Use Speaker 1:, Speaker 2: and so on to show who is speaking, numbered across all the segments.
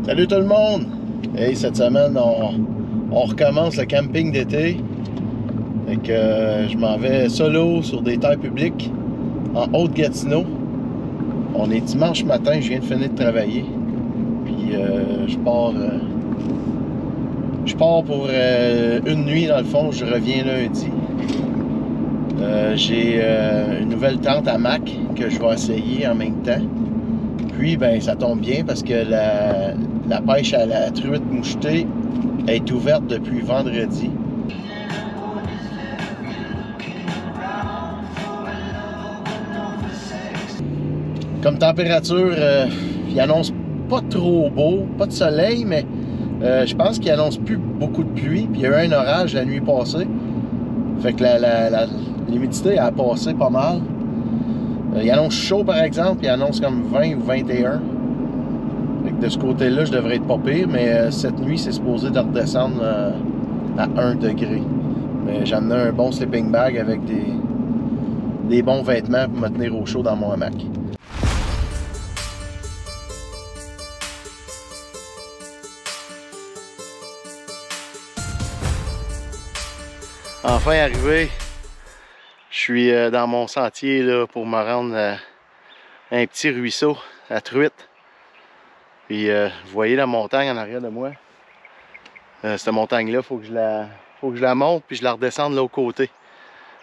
Speaker 1: Salut tout le monde! Hey, cette semaine, on recommence le camping d'été. Fait que je m'en vais solo sur des terres publiques en Haute-Gatineau. On est dimanche matin, je viens de finir de travailler. Puis je pars pour une nuit dans le fond, je reviens lundi. J'ai une nouvelle tente à Mac que je vais essayer en même temps. Puis ben ça tombe bien parce que la pêche à la truite mouchetée est ouverte depuis vendredi. Comme température, il annonce pas trop beau, pas de soleil, mais je pense qu'il annonce plus beaucoup de pluie. Puis il y a eu un orage la nuit passée. Fait que l'humidité a passé pas mal. Il annonce chaud par exemple, il annonce comme 20 ou 21. Fait que de ce côté-là, je devrais être pas pire, mais cette nuit, c'est supposé de redescendre à 1 degré. Mais j'en ai un bon sleeping bag avec des bons vêtements pour me tenir au chaud dans mon hamac. Enfin arrivé, je suis dans mon sentier là, pour me rendre à un petit ruisseau à truite. Puis vous voyez la montagne en arrière de moi. Cette montagne-là, faut que je la monte puis je la redescende de l'autre côté.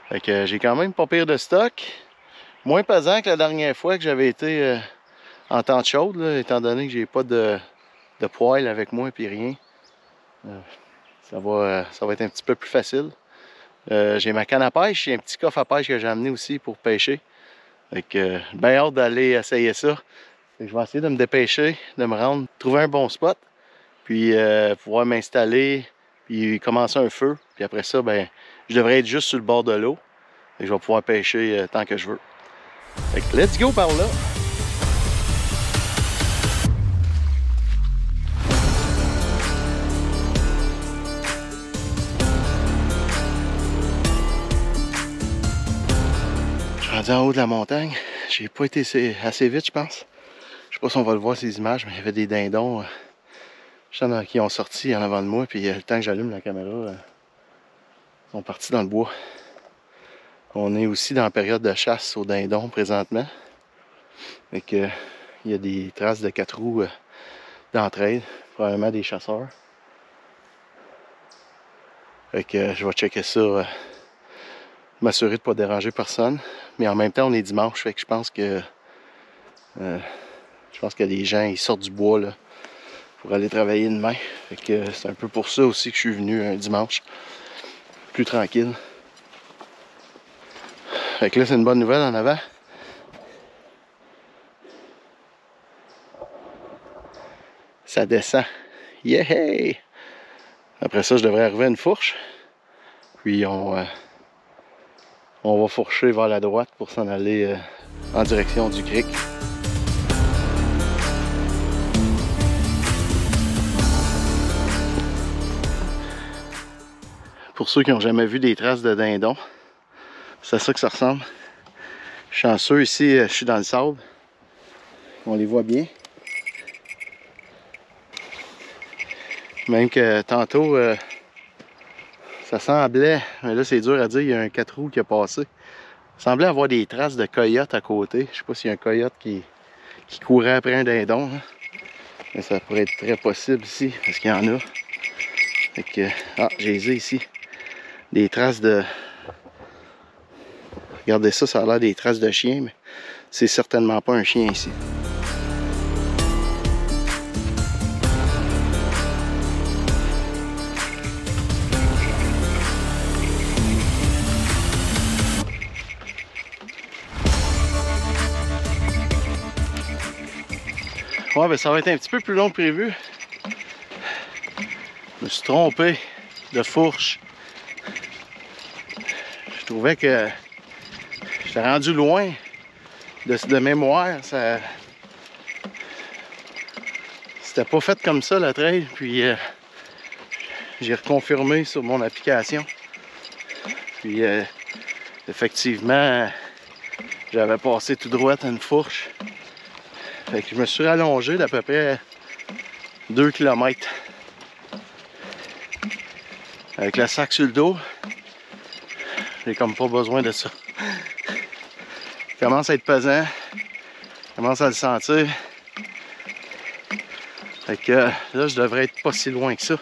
Speaker 1: Fait que j'ai quand même pas pire de stock. Moins pesant que la dernière fois que j'avais été en temps chaude, là, étant donné que j'ai pas de poêle avec moi puis rien. Ça va être un petit peu plus facile. J'ai ma canne à pêche, j'ai un petit coffre à pêche que j'ai amené aussi pour pêcher. Fait que bien hâte d'aller essayer ça. Fait que je vais essayer de me dépêcher, de me rendre, trouver un bon spot, puis pouvoir m'installer, puis commencer un feu. Puis après ça, ben, je devrais être juste sur le bord de l'eau. Et je vais pouvoir pêcher tant que je veux. Fait que let's go par là! En haut de la montagne, j'ai pas été assez vite, je pense. Je sais pas si on va le voir ces images, mais il y avait des dindons qui ont sorti en avant de moi, puis le temps que j'allume la caméra, ils sont partis dans le bois. On est aussi dans la période de chasse aux dindons présentement. Fait que, il y a des traces de 4 roues d'entraide, probablement des chasseurs. Fait que je vais checker ça, m'assurer de ne pas déranger personne. Mais en même temps, on est dimanche, fait que je pense que les gens ils sortent du bois là, pour aller travailler demain. Fait que c'est un peu pour ça aussi que je suis venu un dimanche. Plus tranquille. Fait que là, c'est une bonne nouvelle en avant. Ça descend. Yeah! Après ça, je devrais arriver à une fourche. Puis on va fourcher vers la droite pour s'en aller en direction du creek. Pour ceux qui n'ont jamais vu des traces de dindons, c'est à ça que ça ressemble. Chanceux ici, je suis dans le sable. On les voit bien. Même que tantôt, ça semblait, mais là c'est dur à dire, il y a un 4 roues qui a passé. Ça semblait avoir des traces de coyote à côté. Je sais pas s'il y a un coyote qui courait après un dindon. Hein. Mais ça pourrait être très possible ici, parce qu'il y en a. Fait que, j'ai ici. Des traces de... Regardez ça, ça a l'air des traces de chien, mais c'est certainement pas un chien ici. Ouais, ben ça va être un petit peu plus long que prévu. Je me suis trompé de fourche. Je trouvais que j'étais rendu loin de mémoire. C'était pas fait comme ça la trail. Puis j'ai reconfirmé sur mon application. Puis effectivement, j'avais passé tout droit à une fourche. Fait que je me suis rallongé d'à peu près 2 km. Avec le sac sur le dos, j'ai comme pas besoin de ça. Il commence à être pesant, je commence à le sentir. Fait que là, je devrais être pas si loin que ça.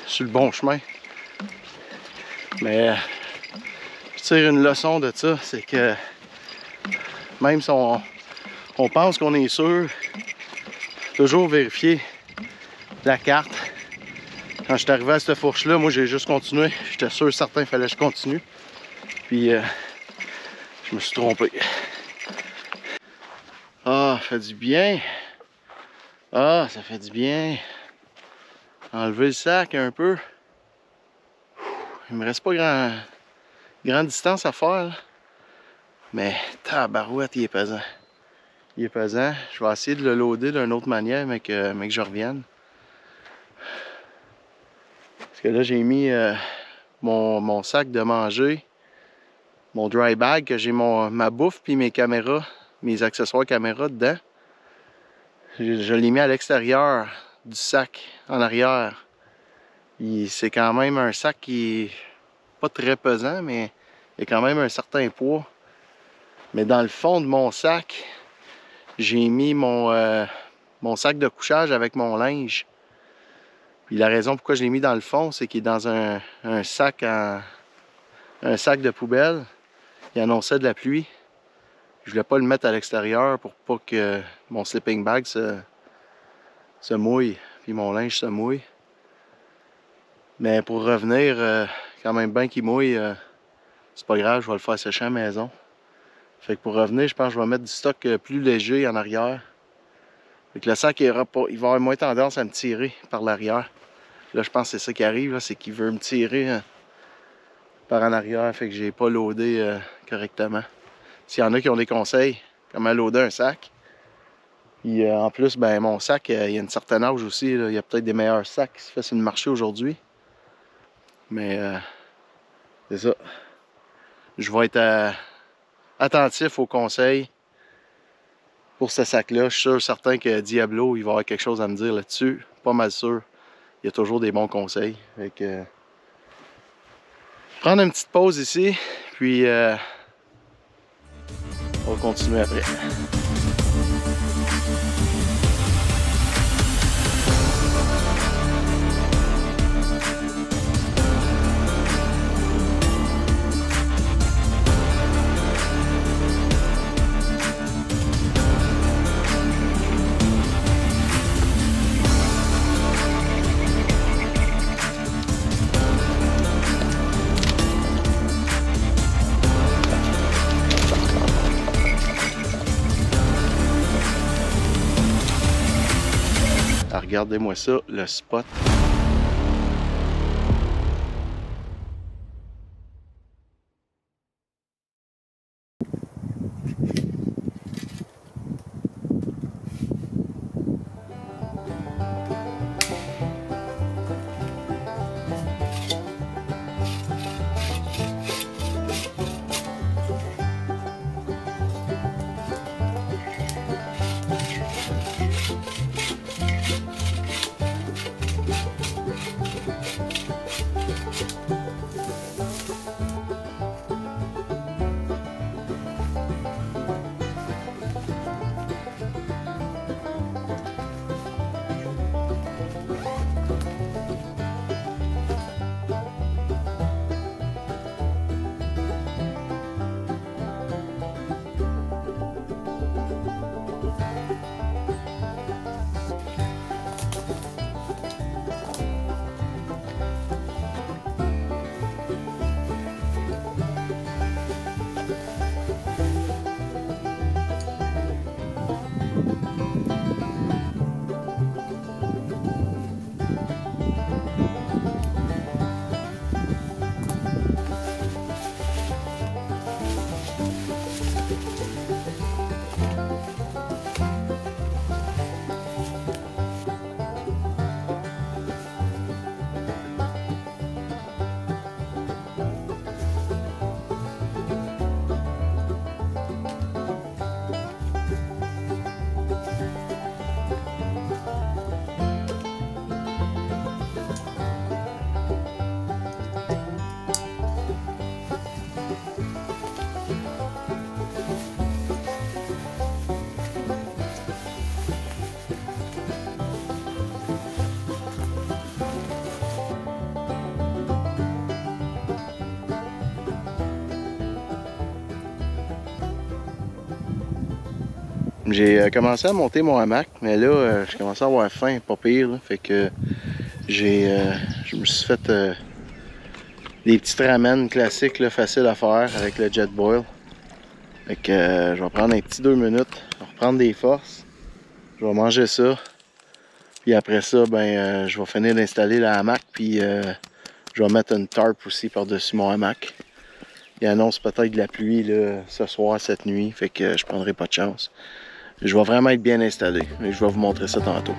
Speaker 1: Je suis le bon chemin. Mais je tire une leçon de ça, c'est que même si on pense qu'on est sûr, toujours vérifier la carte. Quand je suis arrivé à cette fourche-là, moi j'ai juste continué. J'étais sûr certain qu'il fallait que je continue. Puis je me suis trompé. Ah, ça fait du bien. Ah, ça fait du bien. Enlever le sac un peu. Il me reste pas grande distance à faire, là. Mais tabarouette, il est pesant. Il est pesant. Je vais essayer de le loader d'une autre manière, mais que je revienne. Parce que là, j'ai mis mon sac de manger, mon dry bag, que j'ai ma bouffe puis mes caméras, mes accessoires caméras dedans. Je l'ai mis à l'extérieur du sac, en arrière. C'est quand même un sac qui est pas très pesant, mais il y a quand même un certain poids. Mais dans le fond de mon sac, j'ai mis mon sac de couchage avec mon linge. Puis la raison pourquoi je l'ai mis dans le fond, c'est qu'il est dans un sac de poubelle. Il annonçait de la pluie. Je voulais pas le mettre à l'extérieur pour pas que mon sleeping bag se mouille, puis mon linge se mouille. Mais pour revenir, quand même bien qu'il mouille, c'est pas grave, je vais le faire sécher à la maison. Fait que pour revenir, je pense que je vais mettre du stock plus léger en arrière. Fait que le sac, il va avoir moins tendance à me tirer par l'arrière. Là, je pense que c'est ça qui arrive, c'est qu'il veut me tirer par en arrière. Fait que j'ai pas loadé correctement. S'il y en a qui ont des conseils, comment loader un sac. Puis en plus, ben mon sac, il y a une certaine âge aussi. Là. Il y a peut-être des meilleurs sacs qui se fait sur le marché aujourd'hui. Mais c'est ça. Je vais être attentif aux conseils pour ce sac-là. Je suis sûr certain que Diablo, il va avoir quelque chose à me dire là-dessus. Pas mal sûr. Il y a toujours des bons conseils. Fait que, prendre une petite pause ici, puis on va continuer après. Regardez-moi ça, le spot. J'ai commencé à monter mon hamac, mais là, j'ai commencé à avoir faim, pas pire. Là, fait que je me suis fait des petites ramen classiques, là, faciles à faire avec le Jetboil. Fait que je vais prendre un petit 2 minutes, reprendre des forces. Je vais manger ça. Puis après ça, ben, je vais finir d'installer la hamac. Puis je vais mettre une tarp aussi par-dessus mon hamac. Il annonce peut-être de la pluie là, ce soir, cette nuit. Fait que je prendrai pas de chance. Je vais vraiment être bien installé. Et je vais vous montrer ça tantôt.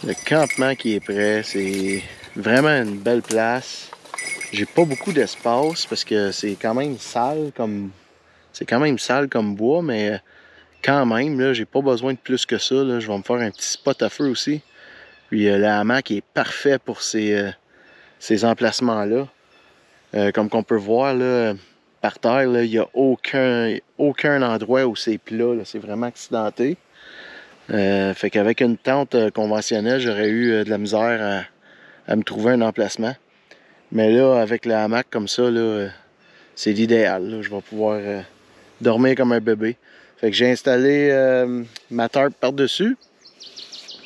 Speaker 1: Le campement qui est prêt, c'est vraiment une belle place. J'ai pas beaucoup d'espace parce que c'est quand même sale comme bois, mais quand même, là, j'ai pas besoin de plus que ça. Là. Je vais me faire un petit spot à feu aussi. Puis le hamac est parfait pour ces emplacements-là. Comme qu'on peut voir là, par terre, il n'y a aucun endroit où c'est plat. C'est vraiment accidenté. Fait qu'avec une tente conventionnelle, j'aurais eu de la misère à me trouver un emplacement. Mais là, avec le hamac comme ça, c'est l'idéal. Je vais pouvoir dormir comme un bébé. Fait que j'ai installé ma tarp par-dessus,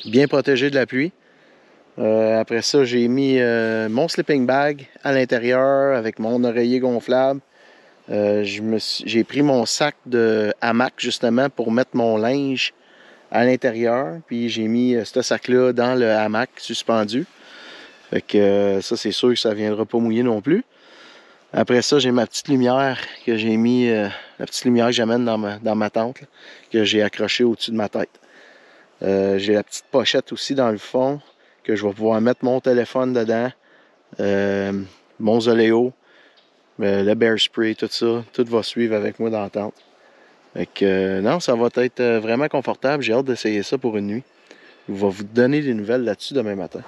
Speaker 1: bien protégé de la pluie. Après ça, j'ai mis mon sleeping bag à l'intérieur avec mon oreiller gonflable. J'ai pris mon sac de hamac justement pour mettre mon linge à l'intérieur. Puis j'ai mis ce sac-là dans le hamac suspendu. Fait que ça, c'est sûr que ça ne viendra pas mouiller non plus. Après ça, j'ai ma petite lumière que j'ai mis, la petite lumière que j'amène dans ma tente, là, que j'ai accrochée au-dessus de ma tête. J'ai la petite pochette aussi dans le fond, que je vais pouvoir mettre mon téléphone dedans, mon Zoléo, le Bear Spray, tout ça. Tout va suivre avec moi dans la tente. Fait que, non, ça va être vraiment confortable. J'ai hâte d'essayer ça pour une nuit. Je vais vous donner des nouvelles là-dessus demain matin.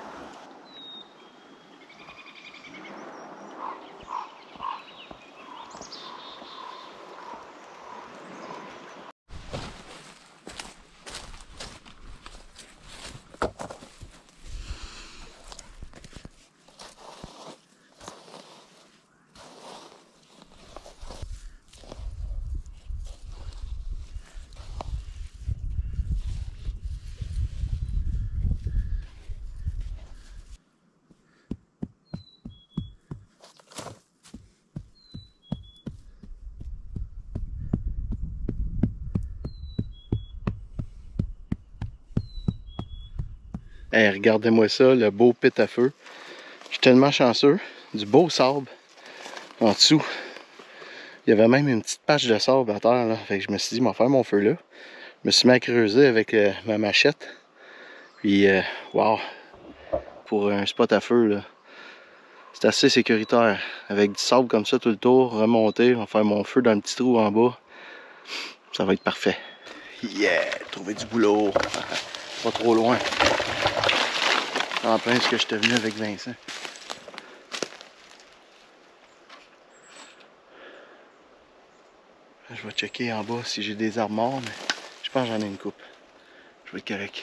Speaker 1: Hey, regardez-moi ça, le beau pit à feu. Je suis tellement chanceux. Du beau sable en dessous. Il y avait même une petite patch de sable à terre. Là. Fait que je me suis dit, je vais faire mon feu là. Je me suis mis à creuser avec ma machette. Puis, wow, pour un spot à feu, là, c'est assez sécuritaire. Avec du sable comme ça tout le tour, remonter, je vais faire mon feu dans le petit trou en bas. Ça va être parfait. Yeah! Trouver du boulot. Pas trop loin. En plein ce que j'étais venu avec Vincent. Je vais checker en bas si j'ai des armoires, mais je pense que j'en ai une coupe. Je vais être correct.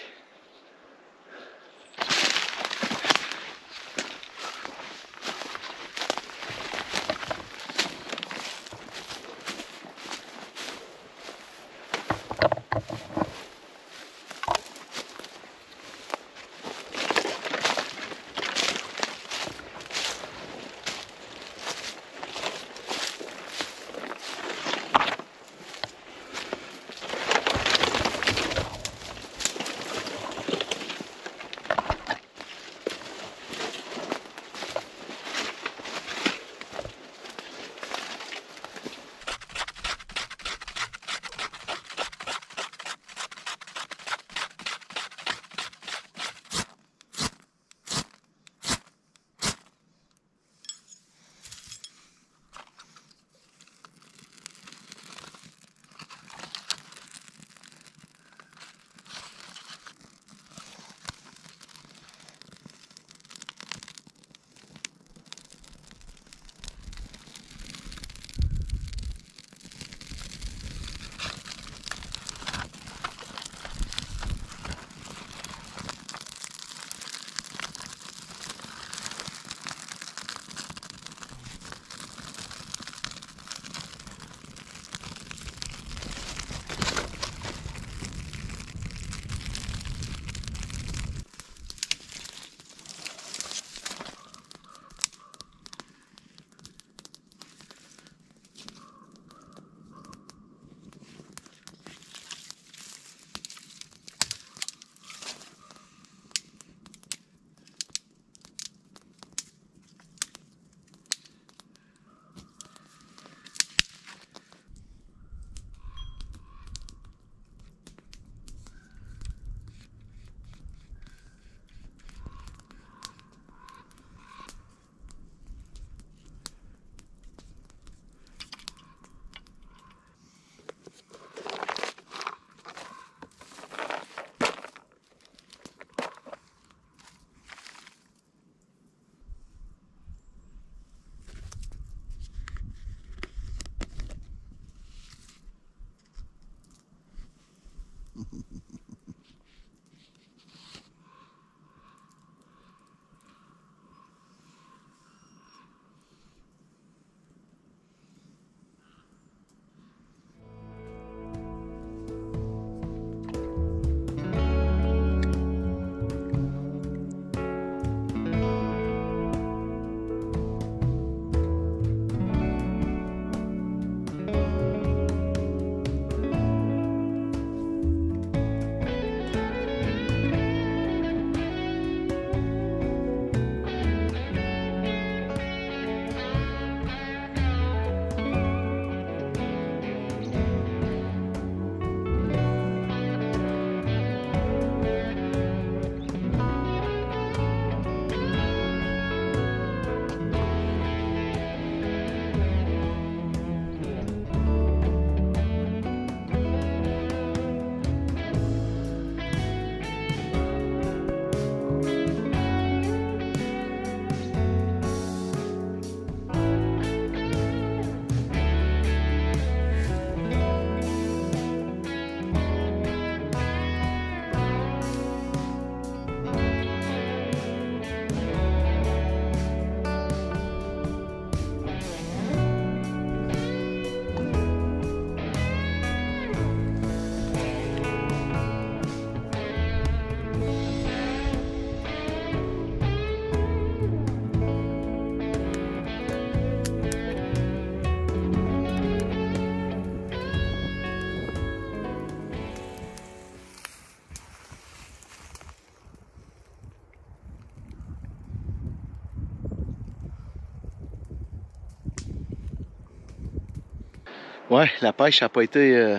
Speaker 1: Ouais, la pêche n'a pas été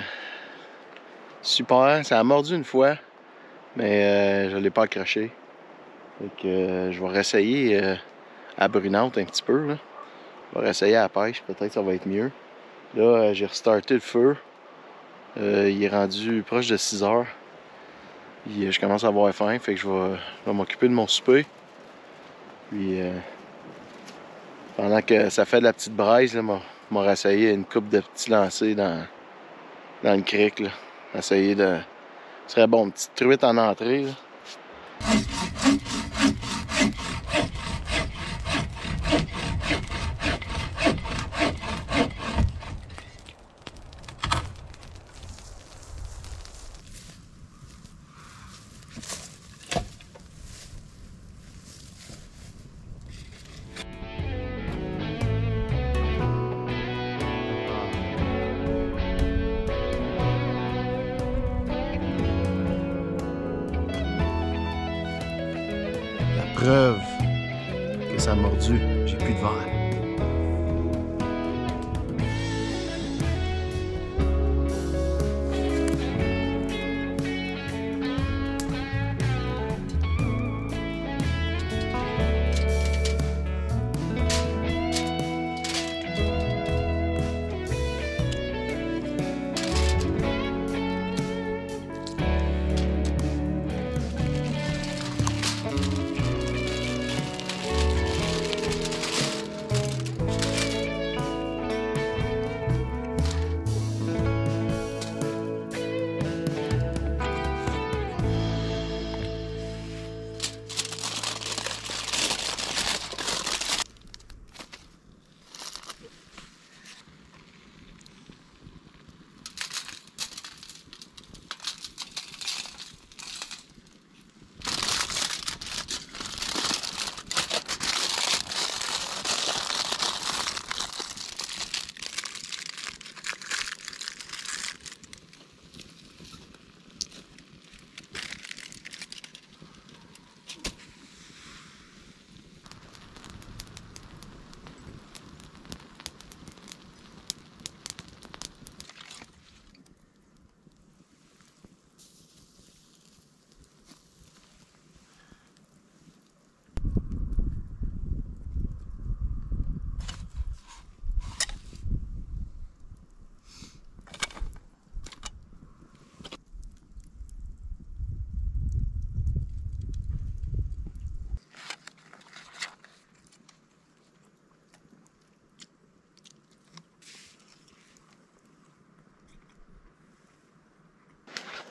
Speaker 1: super. Ça a mordu une fois, mais je ne l'ai pas accroché. Donc, je vais réessayer à brunante un petit peu. Là. Je vais réessayer à la pêche, peut-être que ça va être mieux. Là, j'ai restarté le feu. Il est rendu proche de 6 heures. Puis je commence à avoir faim, fait que je vais m'occuper de mon souper. Puis pendant que ça fait de la petite braise, je m'a rassayé une coupe de petits lancers dans le crick. Là. Essayer de. Ce serait bon, une petite truite en entrée. Là. Preuve que ça a mordu, j'ai plus de verre.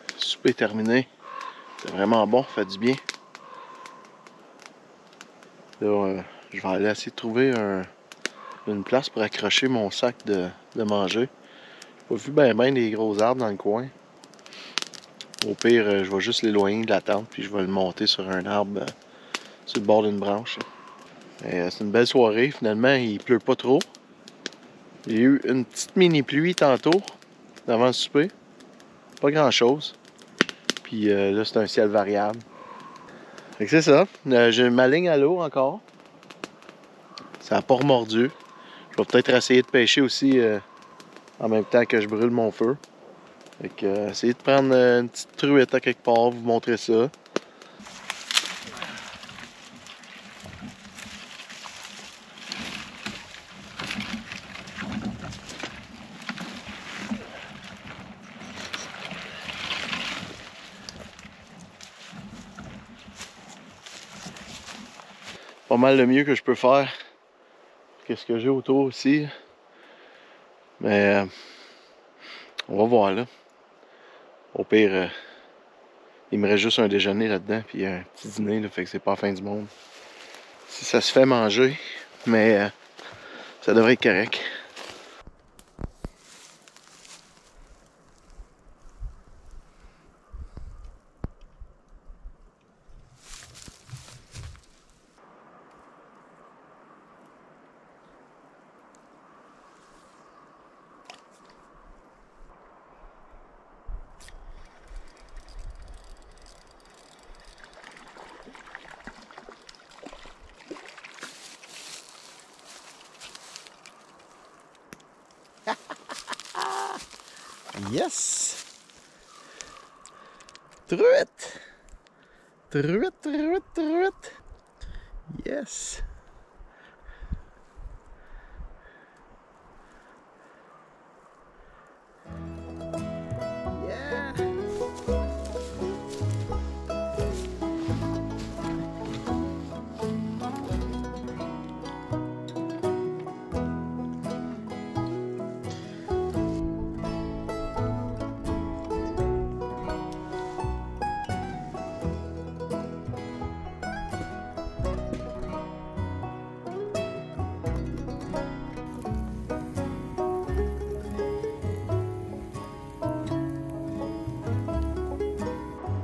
Speaker 1: Le souper est terminé. C'est vraiment bon, ça fait du bien. Là, je vais aller essayer de trouver une place pour accrocher mon sac de manger. J'ai pas vu ben des gros arbres dans le coin. Au pire, je vais juste l'éloigner de la tente, puis je vais le monter sur un arbre sur le bord d'une branche. C'est une belle soirée. Finalement, il pleut pas trop. Il y a eu une petite mini pluie tantôt, avant le souper. Pas grand chose. Puis là, c'est un ciel variable. Fait que c'est ça. J'ai ma ligne à l'eau encore. Ça n'a pas remordu. Je vais peut-être essayer de pêcher aussi en même temps que je brûle mon feu. Fait que essayer de prendre une petite truite à quelque part, vous montrer ça. Pas mal le mieux que je peux faire. Qu'est-ce que j'ai autour aussi. Mais on va voir là. Au pire, il me reste juste un déjeuner là-dedans, puis un petit dîner, là, fait que c'est pas la fin du monde. Si ça se fait manger, mais ça devrait être correct. Yes! Truite! Truite, truite, truite! Yes!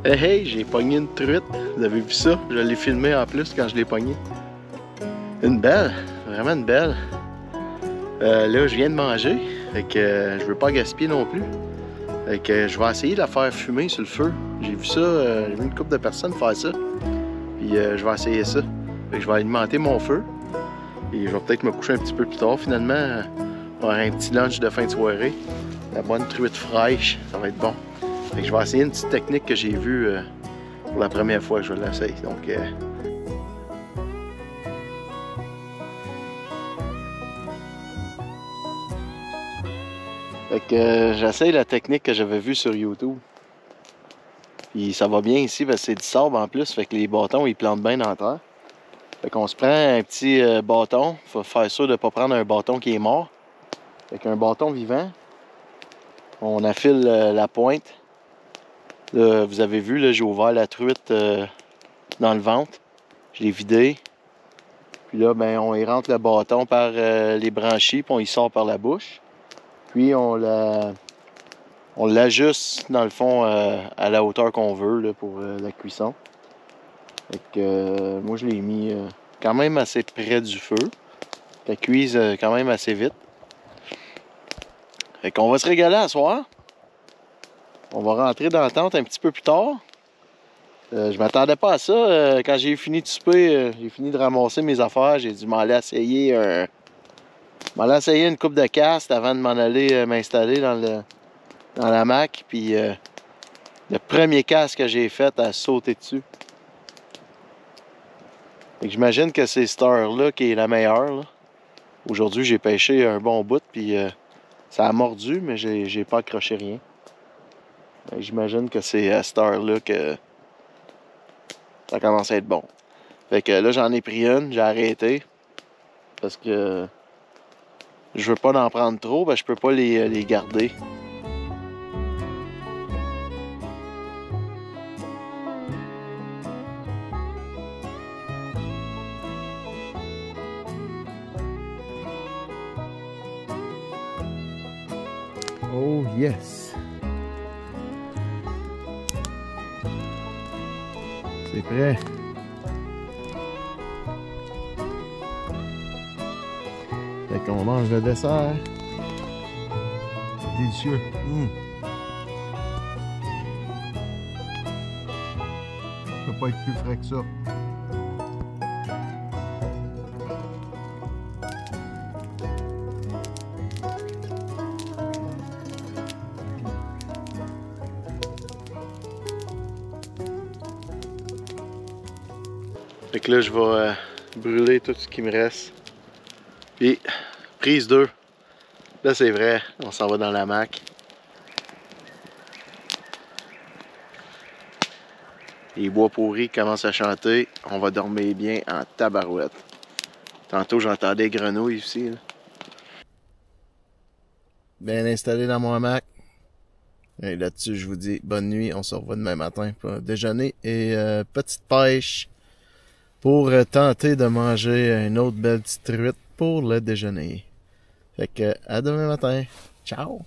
Speaker 1: Hey, j'ai pogné une truite. Vous avez vu ça? Je l'ai filmé en plus quand je l'ai pogné. Une belle, vraiment une belle. Là, je viens de manger, fait que je veux pas gaspiller non plus. Fait que je vais essayer de la faire fumer sur le feu. J'ai vu ça, j'ai vu une couple de personnes faire ça. Puis je vais essayer ça. Fait que je vais alimenter mon feu. Et je vais peut-être me coucher un petit peu plus tard finalement. Pour avoir un petit lunch de fin de soirée. La bonne truite fraîche, ça va être bon. Fait que je vais essayer une petite technique que j'ai vue pour la première fois que je l'essaye. Donc, fait que j'essaye la technique que j'avais vue sur YouTube. Puis ça va bien ici parce que c'est du sable en plus, fait que les bâtons ils plantent bien dans la terre. Fait qu'on se prend un petit bâton, faut faire sûr de ne pas prendre un bâton qui est mort. Fait qu'un bâton vivant, on affile la pointe. Là, vous avez vu, j'ai ouvert la truite dans le ventre. Je l'ai vidé. Puis là, ben, on y rentre le bâton par les branchies, puis on y sort par la bouche. Puis on l'ajuste dans le fond à la hauteur qu'on veut là, pour la cuisson. Fait que moi je l'ai mis quand même assez près du feu. Ça cuise quand même assez vite. Fait qu'on va se régaler à soir. On va rentrer dans la tente un petit peu plus tard. Je m'attendais pas à ça. Quand j'ai fini de souper, j'ai fini de ramasser mes affaires. J'ai dû m'aller essayer une coupe de cast avant de m'en aller m'installer dans la mac. Puis le premier cast que j'ai fait a sauté dessus. J'imagine que c'est cette heure-là qui est la meilleure. Aujourd'hui, j'ai pêché un bon bout, puis ça a mordu, mais j'ai pas accroché rien. J'imagine que c'est à cette heure-là que ça commence à être bon. Fait que là, j'en ai pris une, j'ai arrêté. Parce que je veux pas en prendre trop, je peux pas les garder. Oh yes! C'est prêt! Fait qu'on mange le dessert. Délicieux! Ça peut pas être plus frais que ça. Fait que là, je vais brûler tout ce qui me reste. Puis, prise 2. Là, c'est vrai, on s'en va dans la mac. Les bois pourris commencent à chanter. On va dormir bien en tabarouette. Tantôt, j'entendais grenouilles ici. Bien installé dans mon hamac. Et là-dessus, je vous dis bonne nuit. On se revoit demain matin pour déjeuner et petite pêche pour tenter de manger une autre belle petite truite pour le déjeuner. Fait que à demain matin. Ciao!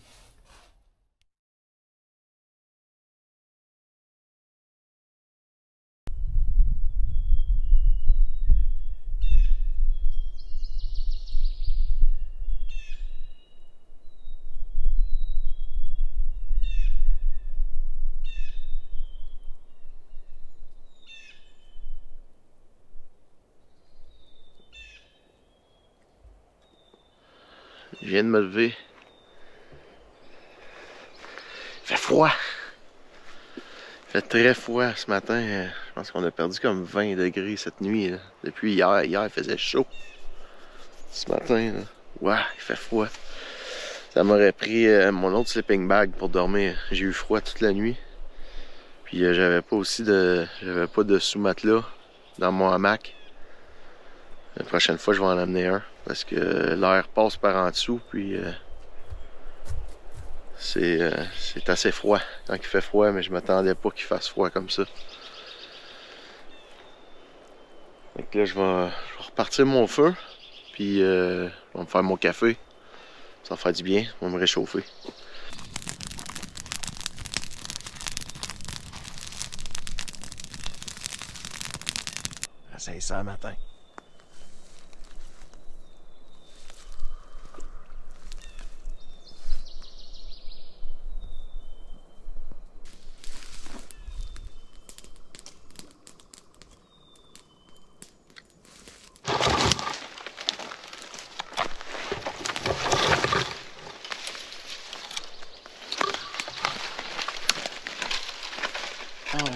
Speaker 1: Je viens de me lever. Il fait froid. Il fait très froid ce matin. Je pense qu'on a perdu comme 20 degrés cette nuit. Là. Depuis hier. Hier, il faisait chaud. Ce matin, là. Ouais, il fait froid. Ça m'aurait pris mon autre sleeping bag pour dormir. J'ai eu froid toute la nuit. Puis j'avais pas de sous-matelas dans mon hamac. La prochaine fois, je vais en amener un. Parce que l'air passe par en dessous, puis c'est assez froid quand il fait froid, mais je m'attendais pas qu'il fasse froid comme ça. Donc là, je vais repartir mon feu, puis je vais me faire mon café. Ça va faire du bien, on va me réchauffer. à 500 matin.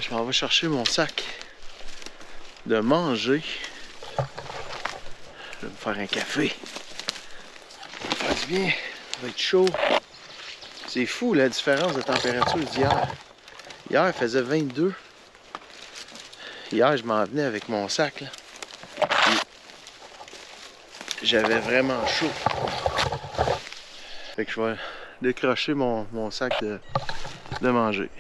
Speaker 1: Je m'en vais chercher mon sac de manger. Je vais me faire un café. Ça va faire du bien. Ça va être chaud. C'est fou la différence de température d'hier. Hier, il faisait 22. Hier, je m'en venais avec mon sac. J'avais vraiment chaud. Fait que je vais décrocher mon sac de manger.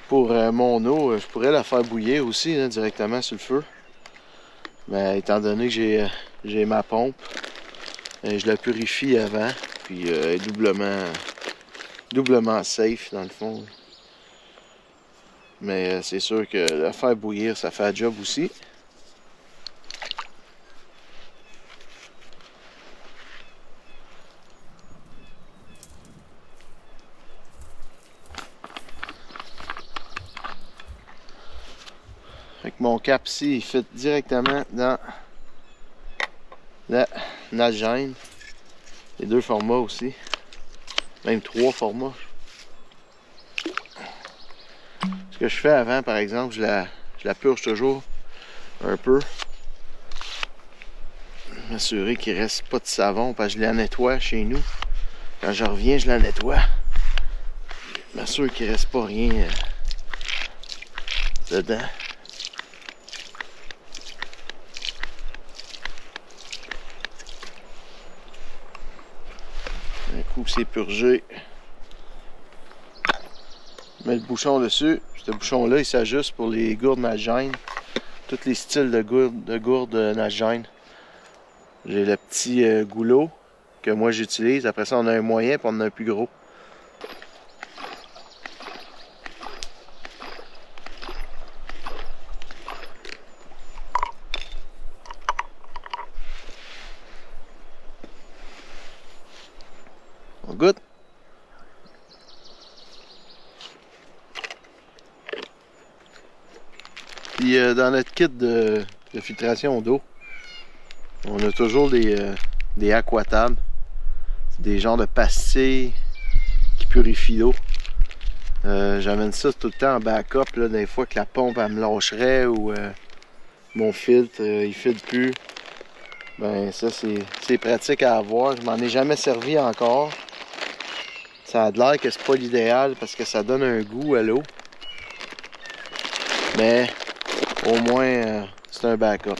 Speaker 1: Pour mon eau, je pourrais la faire bouillir aussi là, directement sur le feu. Mais étant donné que j'ai ma pompe, je la purifie avant. Puis elle est doublement safe dans le fond. Mais c'est sûr que la faire bouillir, ça fait un job aussi. Fait que mon cap ici, il fit directement dans la Nalgene. Les deux formats aussi. Même 3 formats. Ce que je fais avant, par exemple, je la purge toujours un peu. M'assurer qu'il ne reste pas de savon parce que je la nettoie chez nous. Quand je reviens, je la nettoie. M'assure qu'il ne reste pas rien dedans. Un coup c'est purgé. Je mets le bouchon dessus. Ce bouchon-là, il s'ajuste pour les gourdes Nalgene. Tous les styles de gourdes Nalgene. J'ai le petit goulot que moi j'utilise. Après ça, on a un moyen et on en a un plus gros. On goûte. Puis dans notre kit de filtration d'eau, on a toujours des aquatabs. C'est des genres de pastilles qui purifient l'eau. J'amène ça tout le temps en backup, là, des fois que la pompe elle me lâcherait ou mon filtre il filtre plus. Ben ça c'est pratique à avoir. Je m'en ai jamais servi encore. Ça a l'air que c'est pas l'idéal parce que ça donne un goût à l'eau. Mais au moins c'est un backup.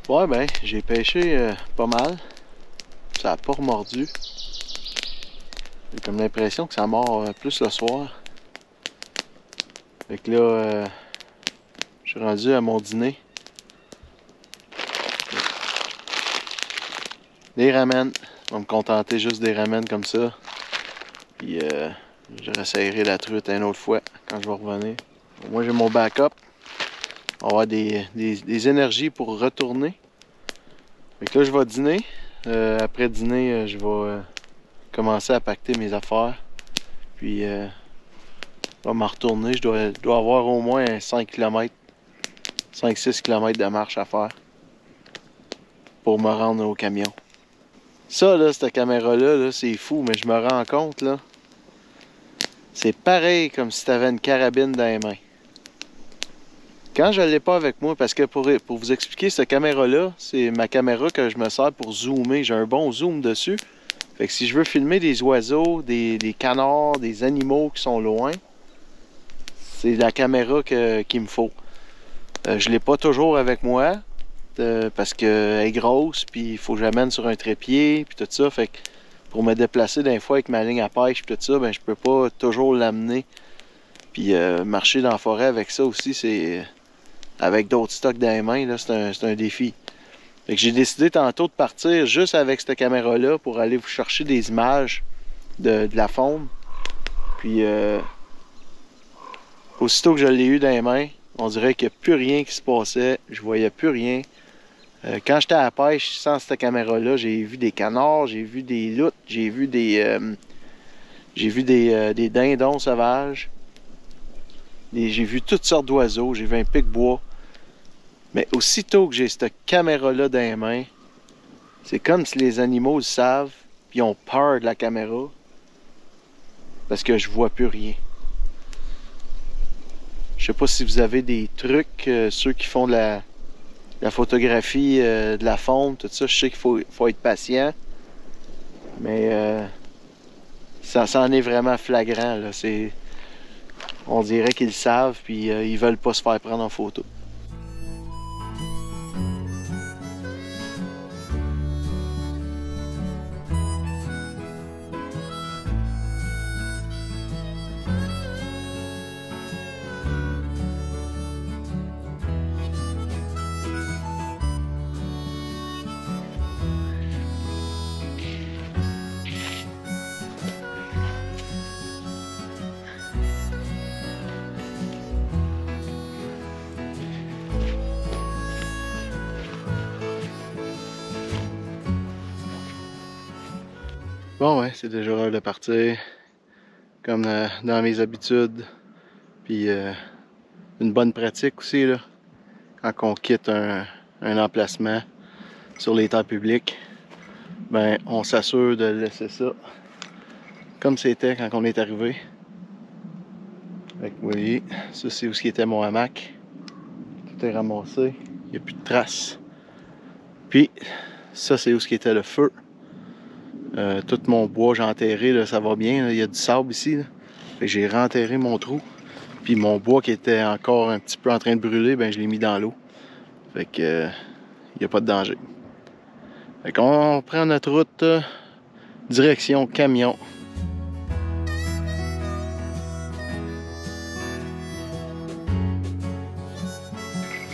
Speaker 1: Ouais, ben, j'ai pêché pas mal. Ça a pas remordu. J'ai comme l'impression que ça mord plus le soir. Fait que là, je suis rendu à mon dîner. Des ramen. Je vais me contenter juste des ramen comme ça. Puis je réessayerai la truite une autre fois quand je vais revenir. Moi j'ai mon backup. On va avoir des énergies pour retourner. Fait que là je vais dîner. Après dîner, je vais commencer à pacter mes affaires. Puis je vais m'en retourner. Je dois avoir au moins 5 km. 5-6 km de marche à faire. Pour me rendre au camion. Ça là, cette caméra-là, là, c'est fou, mais je me rends compte là. C'est pareil comme si tu avais une carabine dans les mains. Quand je ne l'ai pas avec moi, parce que pour vous expliquer, cette caméra-là, c'est ma caméra que je me sers pour zoomer. J'ai un bon zoom dessus. Fait que si je veux filmer des oiseaux, des canards, des animaux qui sont loin, c'est la caméra qu'il me faut. Je ne l'ai pas toujours avec moi, parce qu'elle est grosse, puis il faut que j'amène sur un trépied, puis tout ça. Fait que pour me déplacer d'un fois avec ma ligne à pêche et tout ça, ben je peux pas toujours l'amener. Puis marcher dans la forêt avec ça aussi, c'est avec d'autres stocks dans les mains, là, c'est un défi. Fait que j'ai décidé tantôt de partir juste avec cette caméra-là pour aller vous chercher des images de la faune. Puis aussitôt que je l'ai eu dans les mains, on dirait qu'il n'y a plus rien qui se passait. Je voyais plus rien. Quand j'étais à la pêche sans cette caméra-là, j'ai vu des canards, j'ai vu des loutres, j'ai vu des dindons sauvages. J'ai vu toutes sortes d'oiseaux, j'ai vu un pic-bois. Mais aussitôt que j'ai cette caméra-là dans les mains, c'est comme si les animaux le savent, puis ils ont peur de la caméra, parce que je vois plus rien. Je sais pas si vous avez des trucs, ceux qui font de la photographie, de la faune, tout ça, je sais qu'il faut être patient. Mais ça en est vraiment flagrant, là. On dirait qu'ils le savent, puis ils veulent pas se faire prendre en photo. Bon ouais, c'est déjà l'heure de partir, comme dans mes habitudes, puis une bonne pratique aussi, là, quand on quitte un emplacement sur les terres publiques, ben on s'assure de laisser ça comme c'était quand on est arrivé. Fait que vous voyez, ça c'est où ce qui était mon hamac, tout est ramassé, il n'y a plus de traces. Puis ça c'est où ce qui était le feu. Tout mon bois j'ai enterré, là, ça va bien, là. Il y a du sable ici. Là. Fait que j'ai renterré mon trou. Puis mon bois qui était encore un petit peu en train de brûler, ben je l'ai mis dans l'eau. Fait que il n'y a pas de danger. Fait qu'on prend notre route direction camion.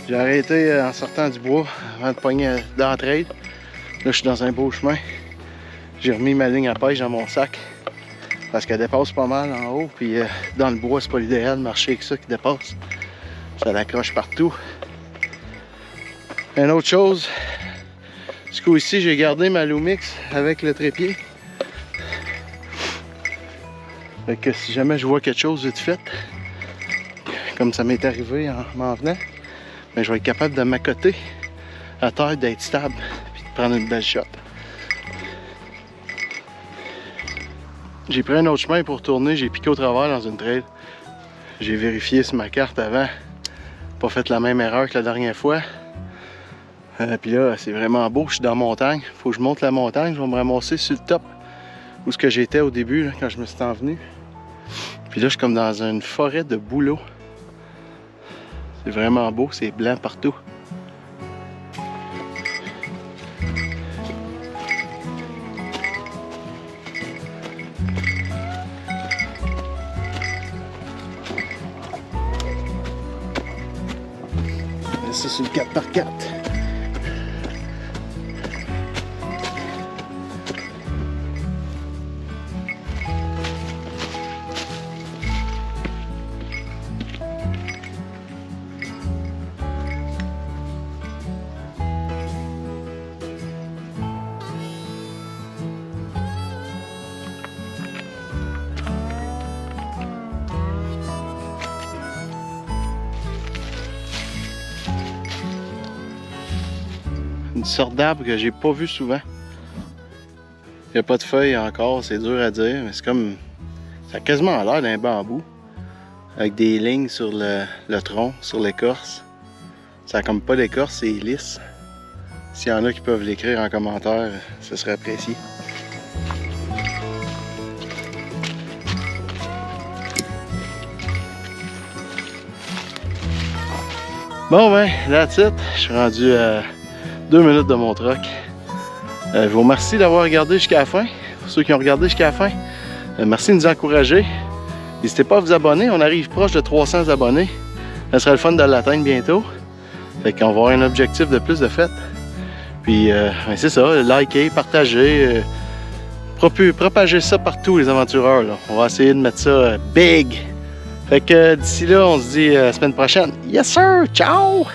Speaker 1: J'ai arrêté en sortant du bois avant de pogner d'entraide. Là je suis dans un beau chemin. J'ai remis ma ligne à pêche dans mon sac parce qu'elle dépasse pas mal en haut. Puis dans le bois, c'est pas l'idéal de marcher avec ça qui dépasse. Ça l'accroche partout. Une autre chose, ce coup-ci, j'ai gardé ma Lumix avec le trépied. Fait que si jamais je vois quelque chose vite fait, comme ça m'est arrivé en m'en venant, ben, je vais être capable de m'accoter à terre, d'être stable, puis de prendre une belle shot. J'ai pris un autre chemin pour tourner, j'ai piqué au travers dans une trail. J'ai vérifié sur ma carte avant, pas fait la même erreur que la dernière fois. Puis là, c'est vraiment beau, je suis dans la montagne. Faut que je monte la montagne, je vais me ramasser sur le top où ce que j'étais au début, là, quand je me suis envenu. Puis là, je suis comme dans une forêt de bouleaux. C'est vraiment beau, c'est blanc partout. C'est ça sur le 4x4. Une sorte d'arbre que j'ai pas vu souvent. Il n'y a pas de feuilles encore, c'est dur à dire, mais c'est comme... Ça a quasiment l'air d'un bambou. Avec des lignes sur le tronc, sur l'écorce. Ça a comme pas d'écorce, c'est lisse. S'il y en a qui peuvent l'écrire en commentaire, ce serait apprécié. Bon ben, that's it. Je suis rendu à 2 minutes de mon truck. Je vous remercie d'avoir regardé jusqu'à la fin. Pour ceux qui ont regardé jusqu'à la fin, merci de nous encourager. N'hésitez pas à vous abonner. On arrive proche de 300 abonnés. Ça serait le fun de l'atteindre bientôt. Fait qu'on va avoir un objectif de plus de fêtes. Puis c'est ça, likez, partagez, propagez ça partout les aventureurs. Là. On va essayer de mettre ça big. Fait que d'ici là, on se dit la semaine prochaine. Yes sir! Ciao!